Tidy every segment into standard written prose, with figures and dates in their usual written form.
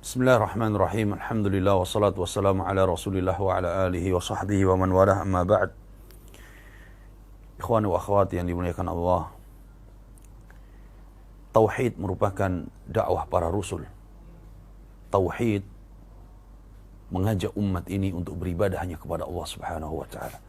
Bismillahirrahmanirrahim. Alhamdulillah wassalatu wassalamu ala Rasulillah wa ala alihi wa sahbihi wa man walah, amma ba'd. Ikhwani wa akhwati yang dimuliakan Allah, tauhid merupakan dakwah para rasul. Tauhid mengajak umat ini untuk beribadah hanya kepada Allah Subhanahu wa taala.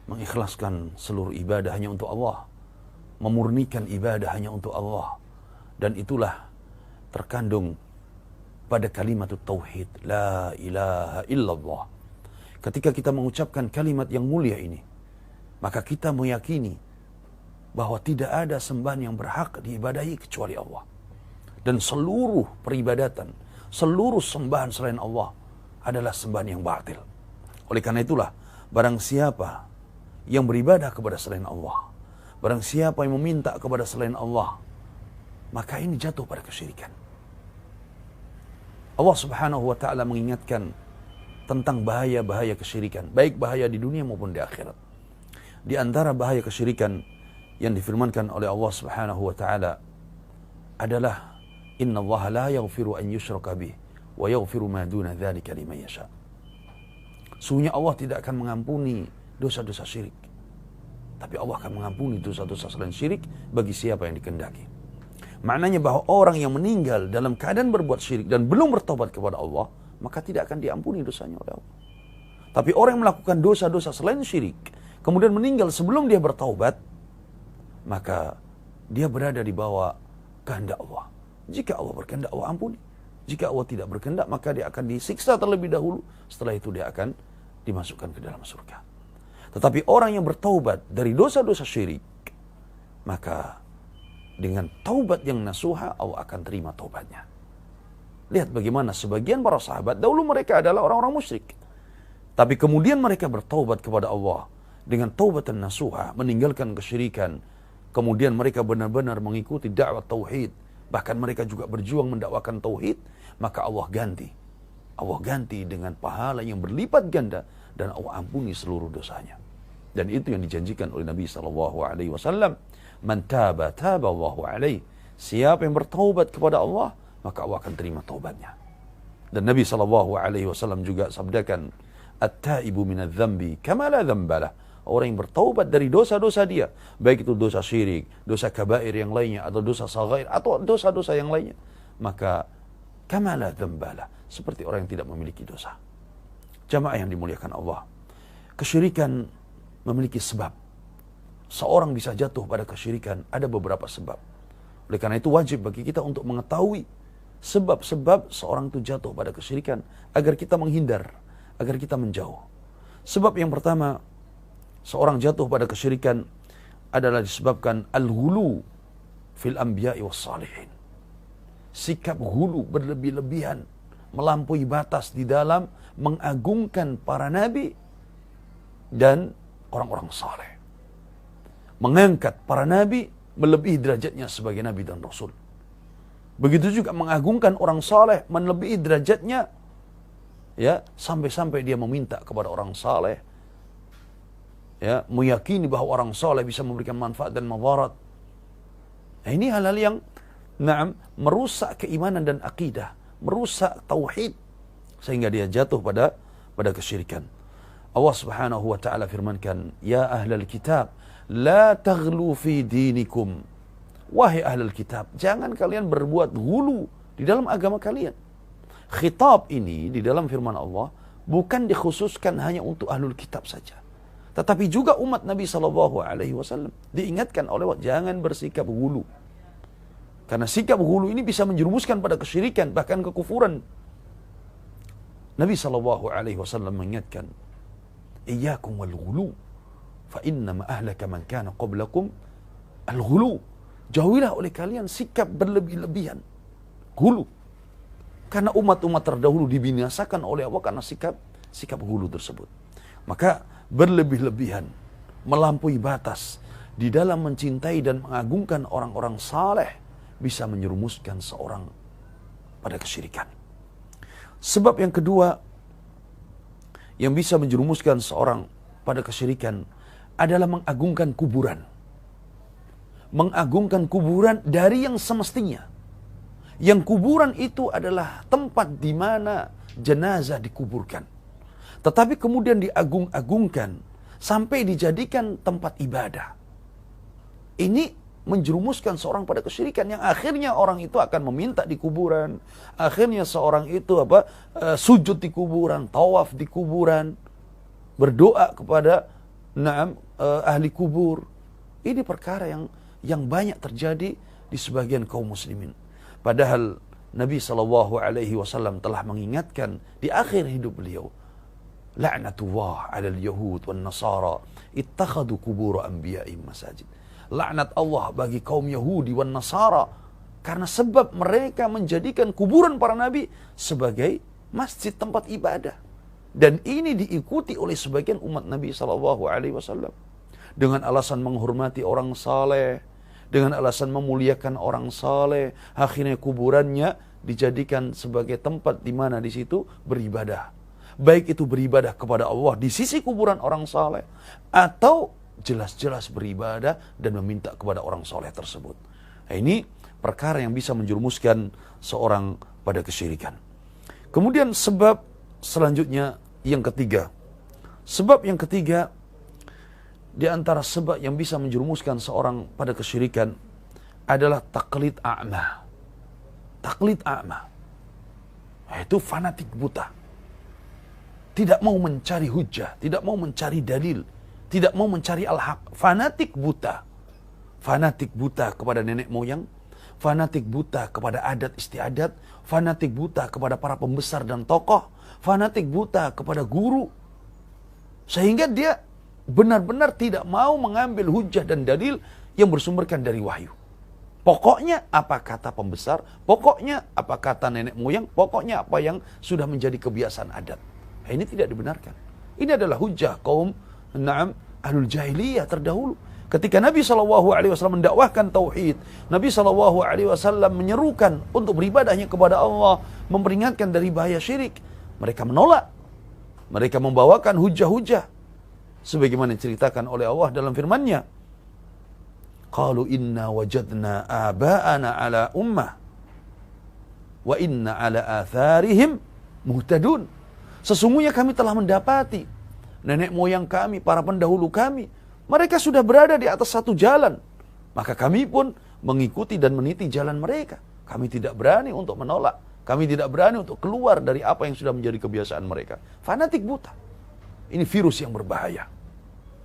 Mengikhlaskan seluruh ibadah hanya untuk Allah, memurnikan ibadah hanya untuk Allah. Dan itulah terkandung pada kalimat tauhid, la ilaha illallah. Ketika kita mengucapkan kalimat yang mulia ini, maka kita meyakini bahwa tidak ada sembahan yang berhak diibadahi kecuali Allah. Dan seluruh peribadatan, seluruh sembahan selain Allah adalah sembahan yang batil. Oleh karena itulah, barang siapa yang beribadah kepada selain Allah, barang siapa yang meminta kepada selain Allah, maka ini jatuh pada kesyirikan. Allah Subhanahu wa taala mengingatkan tentang bahaya-bahaya kesyirikan, baik bahaya di dunia maupun di akhirat. Di antara bahaya kesyirikan yang difirmankan oleh Allah Subhanahu wa taala adalah innallaha la yaghfiru an yushraka bih wa yaghfiru ma duna dzalika liman yasha. Sungguhnya Allah tidak akan mengampuni dosa-dosa syirik, tapi Allah akan mengampuni dosa-dosa selain syirik bagi siapa yang dikehendaki. Maknanya bahwa orang yang meninggal dalam keadaan berbuat syirik dan belum bertobat kepada Allah, maka tidak akan diampuni dosanya oleh Allah. Tapi orang yang melakukan dosa-dosa selain syirik, kemudian meninggal sebelum dia bertaubat, maka dia berada di bawah kehendak Allah. Jika Allah berkehendak, Allah ampuni. Jika Allah tidak berkehendak, maka dia akan disiksa terlebih dahulu. Setelah itu dia akan dimasukkan ke dalam surga. Tetapi orang yang bertaubat dari dosa-dosa syirik, maka dengan taubat yang nasuha, Allah akan terima taubatnya. Lihat bagaimana sebagian para sahabat, dahulu mereka adalah orang-orang musyrik, tapi kemudian mereka bertaubat kepada Allah dengan taubatan nasuha, meninggalkan kesyirikan. Kemudian mereka benar-benar mengikuti dakwah tauhid, bahkan mereka juga berjuang mendakwakan tauhid. Maka Allah ganti dengan pahala yang berlipat ganda, dan Allah ampuni seluruh dosanya. Dan itu yang dijanjikan oleh Nabi SAW. Man taba, taba Allahu alaih. Siapa yang bertaubat kepada Allah, maka Allah akan terima taubatnya. Dan Nabi SAW juga sabdakan, at-taibu minadz-dzambi kama la dzambalah. Orang yang bertaubat dari dosa-dosa dia, baik itu dosa syirik, dosa kabair yang lainnya, atau dosa saghair, atau dosa-dosa yang lainnya, maka kama la dzambalah, seperti orang yang tidak memiliki dosa. Jamaah yang dimuliakan Allah, kesyirikan memiliki sebab. Seorang bisa jatuh pada kesyirikan, ada beberapa sebab. Oleh karena itu wajib bagi kita untuk mengetahui sebab-sebab seorang itu jatuh pada kesyirikan, agar kita menghindar, agar kita menjauh. Sebab yang pertama, seorang jatuh pada kesyirikan adalah disebabkan al-ghulu fil anbiya'i was salihin. Sikap ghulu, berlebih-lebihan, melampaui batas di dalam mengagungkan para nabi dan orang-orang saleh. Mengangkat para nabi melebihi derajatnya sebagai nabi dan rasul. Begitu juga mengagungkan orang saleh melebihi derajatnya, ya, sampai-sampai dia meminta kepada orang saleh, ya, meyakini bahwa orang saleh bisa memberikan manfaat dan madarat. Nah, ini hal-hal yang merusak keimanan dan akidah, merusak tauhid, sehingga dia jatuh pada kesyirikan. Allah Subhanahu wa taala firmankan, ya ahlal kitab la taghlu fi dinikum. Wahai ahlul kitab, jangan kalian berbuat ghulu di dalam agama kalian. Khitab ini di dalam firman Allah bukan dikhususkan hanya untuk ahlul kitab saja, tetapi juga umat Nabi SAW diingatkan oleh Allah, jangan bersikap ghulu. Karena sikap ghulu ini bisa menjerumuskan pada kesyirikan, bahkan kekufuran. Nabi SAW mengingatkan, iyyakum wal ghulu fa innama ahlaka man kana qablakum al-ghulu. Jauhilah oleh kalian sikap berlebih-lebihan, ghulu. Karena umat-umat terdahulu dibinasakan oleh Allah karena sikap ghulu tersebut. Maka berlebih-lebihan, melampaui batas di dalam mencintai dan mengagungkan orang-orang saleh bisa menyerumuskan seorang pada kesyirikan. Sebab yang kedua yang bisa menjerumuskan seorang pada kesyirikan adalah mengagungkan kuburan. Mengagungkan kuburan dari yang semestinya. Yang kuburan itu adalah tempat di mana jenazah dikuburkan. Tetapi kemudian diagung-agungkan sampai dijadikan tempat ibadah. Ini menjerumuskan seorang pada kesyirikan yang akhirnya orang itu akan meminta di kuburan. Akhirnya seorang itu sujud di kuburan, tawaf di kuburan, berdoa kepada ahli kubur. Ini perkara yang banyak terjadi di sebagian kaum muslimin. Padahal Nabi SAW telah mengingatkan di akhir hidup beliau, la'natullah 'alal yahud wan nasara ittakhadhu qubur anbiya'ihim masajid. Laknat Allah bagi kaum Yahudi wan Nasara karena sebab mereka menjadikan kuburan para nabi sebagai masjid tempat ibadah. Dan ini diikuti oleh sebagian umat Nabi SAW dengan alasan menghormati orang saleh, dengan alasan memuliakan orang saleh, akhirnya kuburannya dijadikan sebagai tempat di mana di situ beribadah. Baik itu beribadah kepada Allah di sisi kuburan orang saleh, atau jelas-jelas beribadah dan meminta kepada orang soleh tersebut. Nah, ini perkara yang bisa menjerumuskan seorang pada kesyirikan. Kemudian sebab selanjutnya yang ketiga. Sebab yang ketiga di antara sebab yang bisa menjerumuskan seorang pada kesyirikan adalah taklid a'ma. Taklid a'ma. Itu fanatik buta. Tidak mau mencari hujjah, tidak mau mencari dalil, tidak mau mencari al-haq. Fanatik buta. Fanatik buta kepada nenek moyang, fanatik buta kepada adat istiadat, fanatik buta kepada para pembesar dan tokoh, fanatik buta kepada guru. Sehingga dia benar-benar tidak mau mengambil hujah dan dalil yang bersumberkan dari wahyu. Pokoknya apa kata pembesar, pokoknya apa kata nenek moyang, pokoknya apa yang sudah menjadi kebiasaan adat. Nah, ini tidak dibenarkan. Ini adalah hujah kaum ahlul jahiliyah terdahulu. Ketika Nabi SAW mendakwahkan tauhid, Nabi SAW menyerukan untuk beribadahnya kepada Allah, memperingatkan dari bahaya syirik. Mereka menolak. Mereka membawakan hujah-hujah. Sebagaimana diceritakan oleh Allah dalam firman-Nya. Qalu inna wajadna aba'ana ala ummah wa inna ala atharihim muhtadun. Sesungguhnya kami telah mendapati nenek moyang kami, para pendahulu kami, mereka sudah berada di atas satu jalan. Maka kami pun mengikuti dan meniti jalan mereka. Kami tidak berani untuk menolak. Kami tidak berani untuk keluar dari apa yang sudah menjadi kebiasaan mereka. Fanatik buta. Ini virus yang berbahaya.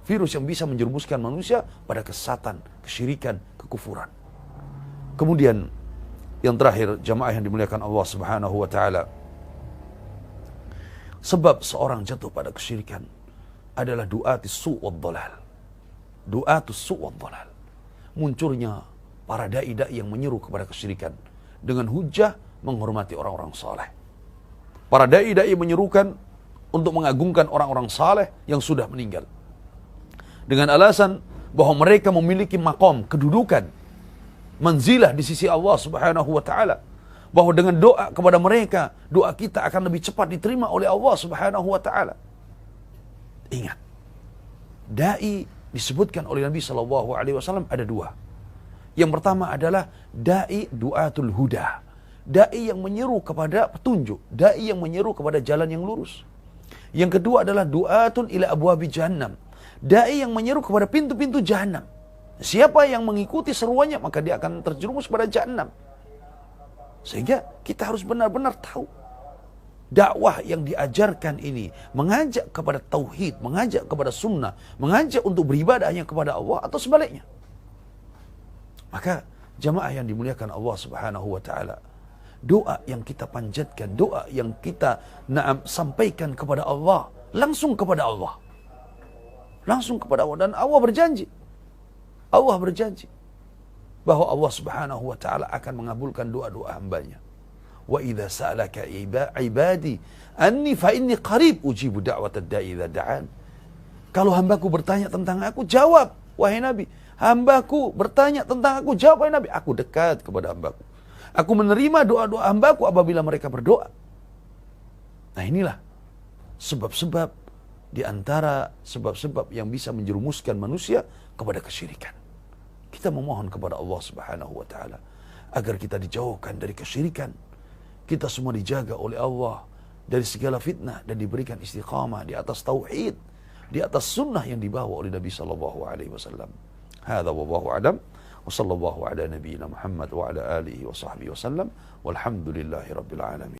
Virus yang bisa menjerumuskan manusia pada kesesatan, kesyirikan, kekufuran. Kemudian yang terakhir, jamaah yang dimuliakan Allah Subhanahu wa taala. Sebab seorang jatuh pada kesyirikan adalah du'atis su' wad dhalal. Du'atus su' wad dhalal. Munculnya para dai-dai yang menyeru kepada kesyirikan dengan hujah menghormati orang-orang saleh. Para dai-dai menyerukan untuk mengagungkan orang-orang saleh yang sudah meninggal. Dengan alasan bahwa mereka memiliki makom, kedudukan, manzilah di sisi Allah Subhanahu wa taala. Bahwa dengan doa kepada mereka, doa kita akan lebih cepat diterima oleh Allah Subhanahu wa taala. Ingat, dai disebutkan oleh Nabi SAW ada dua. Yang pertama adalah dai du'atul huda. Dai yang menyeru kepada petunjuk, dai yang menyeru kepada jalan yang lurus. Yang kedua adalah du'atun ila abwabi jahannam. Dai yang menyeru kepada pintu-pintu jahannam. Siapa yang mengikuti seruannya, maka dia akan terjerumus pada jahannam. Sehingga kita harus benar-benar tahu dakwah yang diajarkan ini mengajak kepada tauhid, mengajak kepada sunnah, mengajak untuk beribadahnya kepada Allah atau sebaliknya. Maka jamaah yang dimuliakan Allah Subhanahu wa taala, doa yang kita panjatkan, doa yang kita sampaikan kepada Allah, langsung kepada Allah. Langsung kepada Allah, dan Allah berjanji. Allah berjanji bahwa Allah Subhanahu wa taala akan mengabulkan doa-doa hambanya. Wa idza sa'alaka ibadi anni fa inni qarib ujibu da'watad da'i idza da'an. Kalau hambaku bertanya tentang aku, jawab wahai Nabi. Hambaku bertanya tentang aku, jawab wahai Nabi. Aku dekat kepada hambaku. Aku menerima doa-doa hambaku apabila mereka berdoa. Nah, inilah sebab-sebab di antara sebab-sebab yang bisa menjerumuskan manusia kepada kesyirikan. Kita memohon kepada Allah Subhanahu wa taala agar kita dijauhkan dari kesyirikan. Kita semua dijaga oleh Allah dari segala fitnah dan diberikan istiqamah di atas tauhid, di atas sunnah yang dibawa oleh Nabi sallallahu alaihi wasallam. Hadza wallahu a'lam wa sallallahu ala nabiyyina Muhammad wa ala alihi wa sahbihi wasallam walhamdulillahi rabbil alamin.